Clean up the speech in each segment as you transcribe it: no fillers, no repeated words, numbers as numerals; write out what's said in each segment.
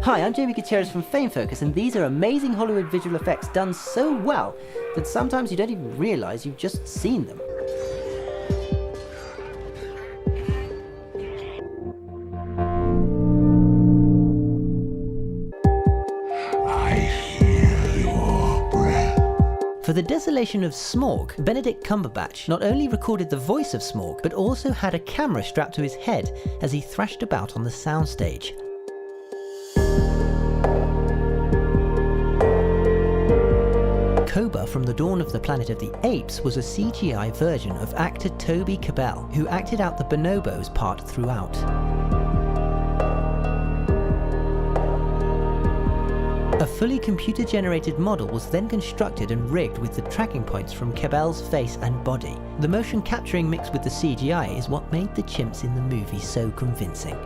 Hi, I'm Jamie Gutierrez from Fame Focus, and these are amazing Hollywood visual effects done so well that sometimes you don't even realise you've just seen them. For The Desolation of Smaug, Benedict Cumberbatch not only recorded the voice of Smaug, but also had a camera strapped to his head as he thrashed about on the soundstage. Koba from The Dawn of the Planet of the Apes was a CGI version of actor Toby Cabell, who acted out the bonobos part throughout. A fully computer-generated model was then constructed and rigged with the tracking points from Cabell's face and body. The motion capturing mixed with the CGI is what made the chimps in the movie so convincing.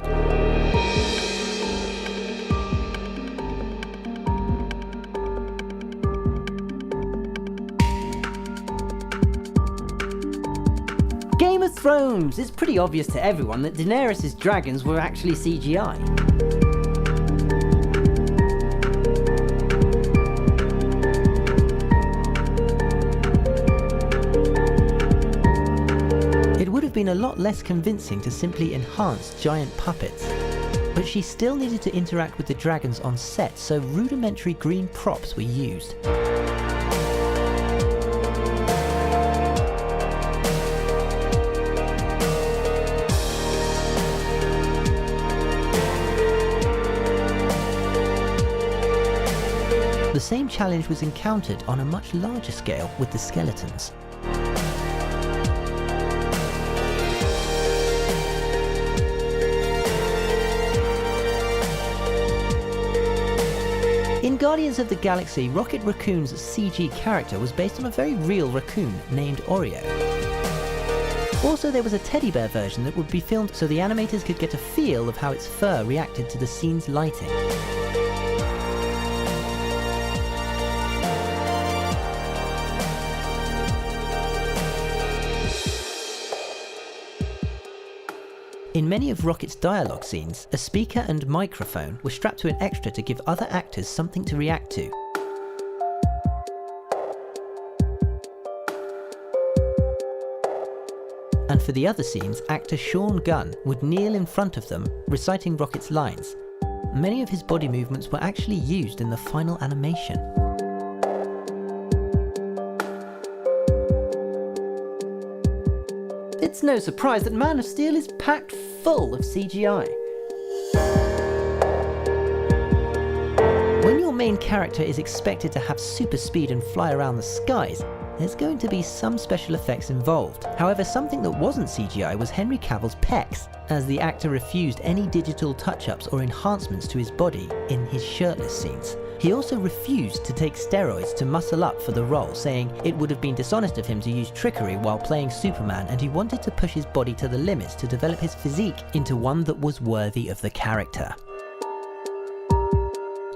Game of Thrones! It's pretty obvious to everyone that Daenerys' dragons were actually CGI. Been a lot less convincing to simply enhance giant puppets, but she still needed to interact with the dragons on set, so rudimentary green props were used. The same challenge was encountered on a much larger scale with the skeletons. In Guardians of the Galaxy, Rocket Raccoon's CG character was based on a very real raccoon named Oreo. Also, there was a teddy bear version that would be filmed so the animators could get a feel of how its fur reacted to the scene's lighting. In many of Rocket's dialogue scenes, a speaker and microphone were strapped to an extra to give other actors something to react to. And for the other scenes, actor Sean Gunn would kneel in front of them, reciting Rocket's lines. Many of his body movements were actually used in the final animation. It's no surprise that Man of Steel is packed full of CGI. When your main character is expected to have super speed and fly around the skies, there's going to be some special effects involved. However, something that wasn't CGI was Henry Cavill's pecs, as the actor refused any digital touch-ups or enhancements to his body in his shirtless scenes. He also refused to take steroids to muscle up for the role, saying it would have been dishonest of him to use trickery while playing Superman, and he wanted to push his body to the limits to develop his physique into one that was worthy of the character.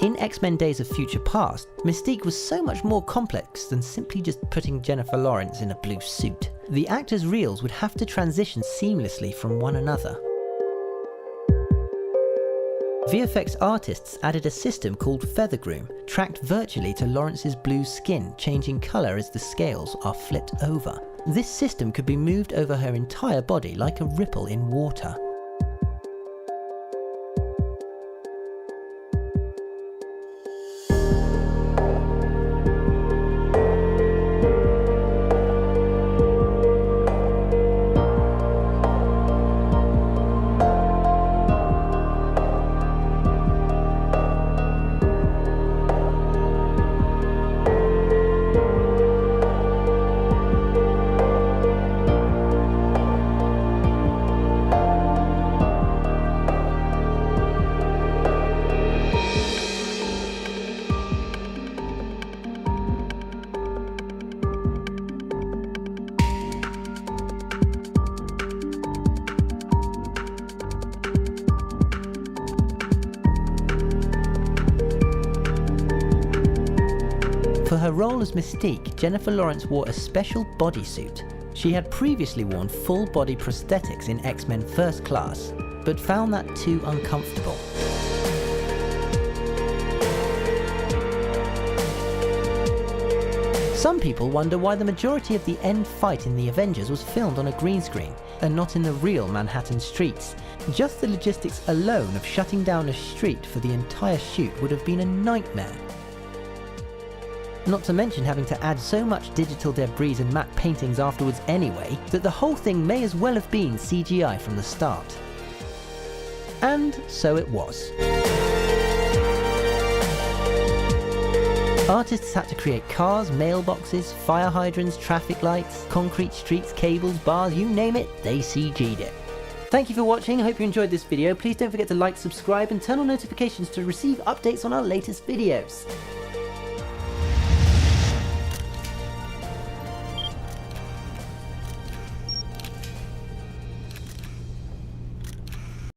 In X-Men Days of Future Past, Mystique was so much more complex than simply just putting Jennifer Lawrence in a blue suit. The actors' reels would have to transition seamlessly from one another. VFX artists added a system called Feathergroom, tracked virtually to Lawrence's blue skin, changing colour as the scales are flipped over. This system could be moved over her entire body like a ripple in water. For her role as Mystique, Jennifer Lawrence wore a special bodysuit. She had previously worn full-body prosthetics in X-Men First Class, but found that too uncomfortable. Some people wonder why the majority of the end fight in The Avengers was filmed on a green screen and not in the real Manhattan streets. Just the logistics alone of shutting down a street for the entire shoot would have been a nightmare. Not to mention having to add so much digital debris and matte paintings afterwards anyway, that the whole thing may as well have been CGI from the start. And so it was. Artists had to create cars, mailboxes, fire hydrants, traffic lights, concrete streets, cables, bars, you name it, they CG'd it. Thank you for watching, I hope you enjoyed this video. Please don't forget to like, subscribe and turn on notifications to receive updates on our latest videos.